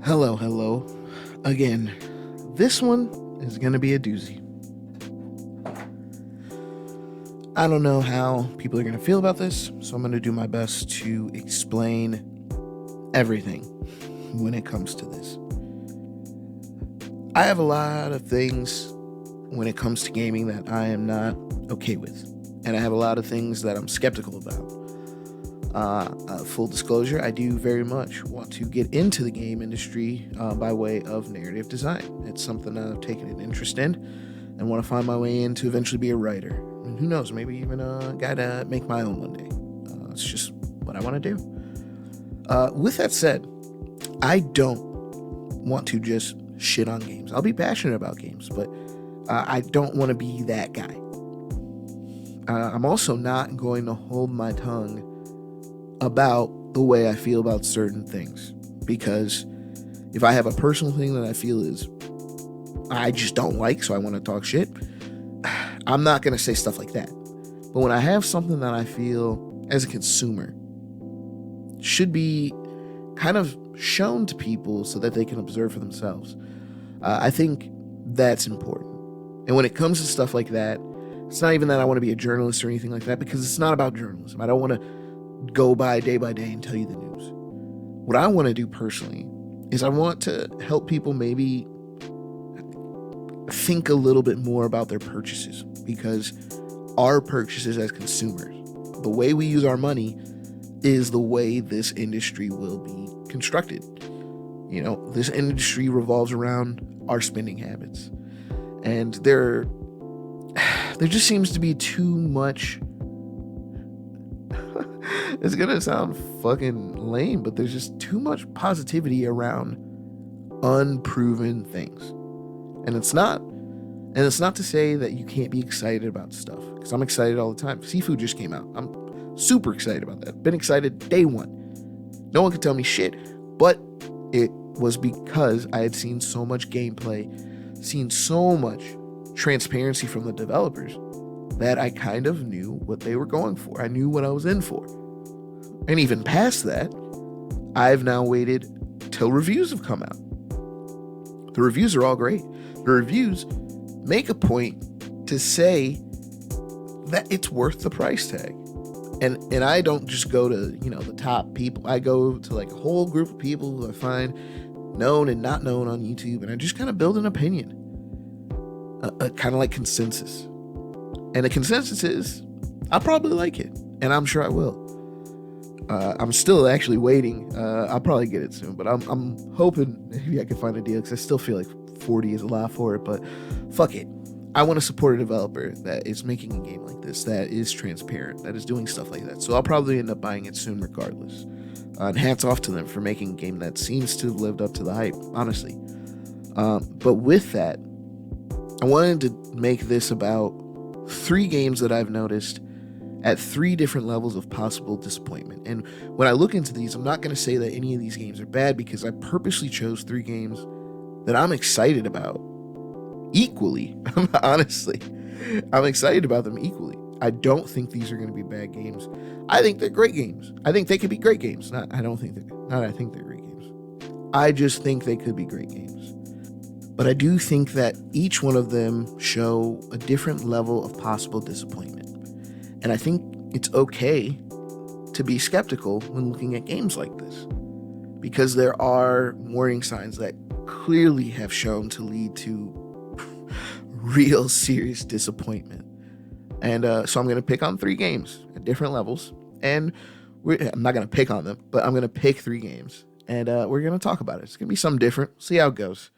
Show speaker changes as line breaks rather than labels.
Hello. Again, this one is going to be a doozy. I don't know how people are going to feel about this, so I'm going to do my best to explain everything when it comes to this. I have a lot of things when it comes to gaming that I am not okay with, and I have a lot of things that I'm skeptical about. Full disclosure, I do very much want to get into the game industry by way of narrative design. It's something I've taken an interest in and want to find my way in to eventually be a writer. And who knows, maybe even a guy to make my own one day. It's just what I want to do. With that said, I don't want to just shit on games. I'll be passionate about games, but I don't want to be that guy. I'm also not going to hold my tongue about the way I feel about certain things, because if I have a personal thing that I feel is I just don't like, so I want to talk shit, I'm not going to say stuff like that. But when I have something that I feel as a consumer should be kind of shown to people so that they can observe for themselves, I think that's important. And when it comes to stuff like that, it's not even that I want to be a journalist or anything like that, because it's not about journalism. I don't want to go by day and tell you the news. What I want to do personally is I want to help people maybe think a little bit more about their purchases, because our purchases as consumers, the way we use our money, is the way this industry will be constructed. You know, this industry revolves around our spending habits, and there just seems to be too much. It's gonna sound fucking lame, but there's just too much positivity around unproven things. And it's not to say that you can't be excited about stuff, because I'm excited all the time. Seafood just came out. I'm super excited about that. Been excited day one. No one could tell me shit, but it was because I had seen so much gameplay, seen so much transparency from the developers, that I kind of knew what they were going for. I knew what I was in for. And even past that, I've now waited till reviews have come out. The reviews are all great. The reviews make a point to say that it's worth the price tag. And I don't just go to, the top people. I go to like a whole group of people who I find known and not known on YouTube, and I just kind of build an opinion. A kind of like consensus. And the consensus is, I'll probably like it, and I'm sure I will. I'm still actually waiting. I'll probably get it soon, but I'm hoping maybe I can find a deal, because I still feel like 40 is a lot for it, but fuck it. I want to support a developer that is making a game like this, that is transparent, that is doing stuff like that. So I'll probably end up buying it soon regardless. And hats off to them for making a game that seems to have lived up to the hype, honestly. But with that, I wanted to make this about 3 games that I've noticed at 3 different levels of possible disappointment. And when I look into these, I'm not going to say that any of these games are bad, because I purposely chose 3 games that I'm excited about equally. Honestly, I'm excited about them equally. I don't think these are going to be bad games. I think they're great games. I think they could be great games. I think they're great games. I just think they could be great games. But I do think that each one of them show a different level of possible disappointment. And I think it's okay to be skeptical when looking at games like this, because there are warning signs that clearly have shown to lead to real serious disappointment. And so I'm going to pick on 3 games at different levels. And I'm not going to pick on them, but I'm going to pick 3 games. And we're going to talk about it. It's going to be something different. See how it goes.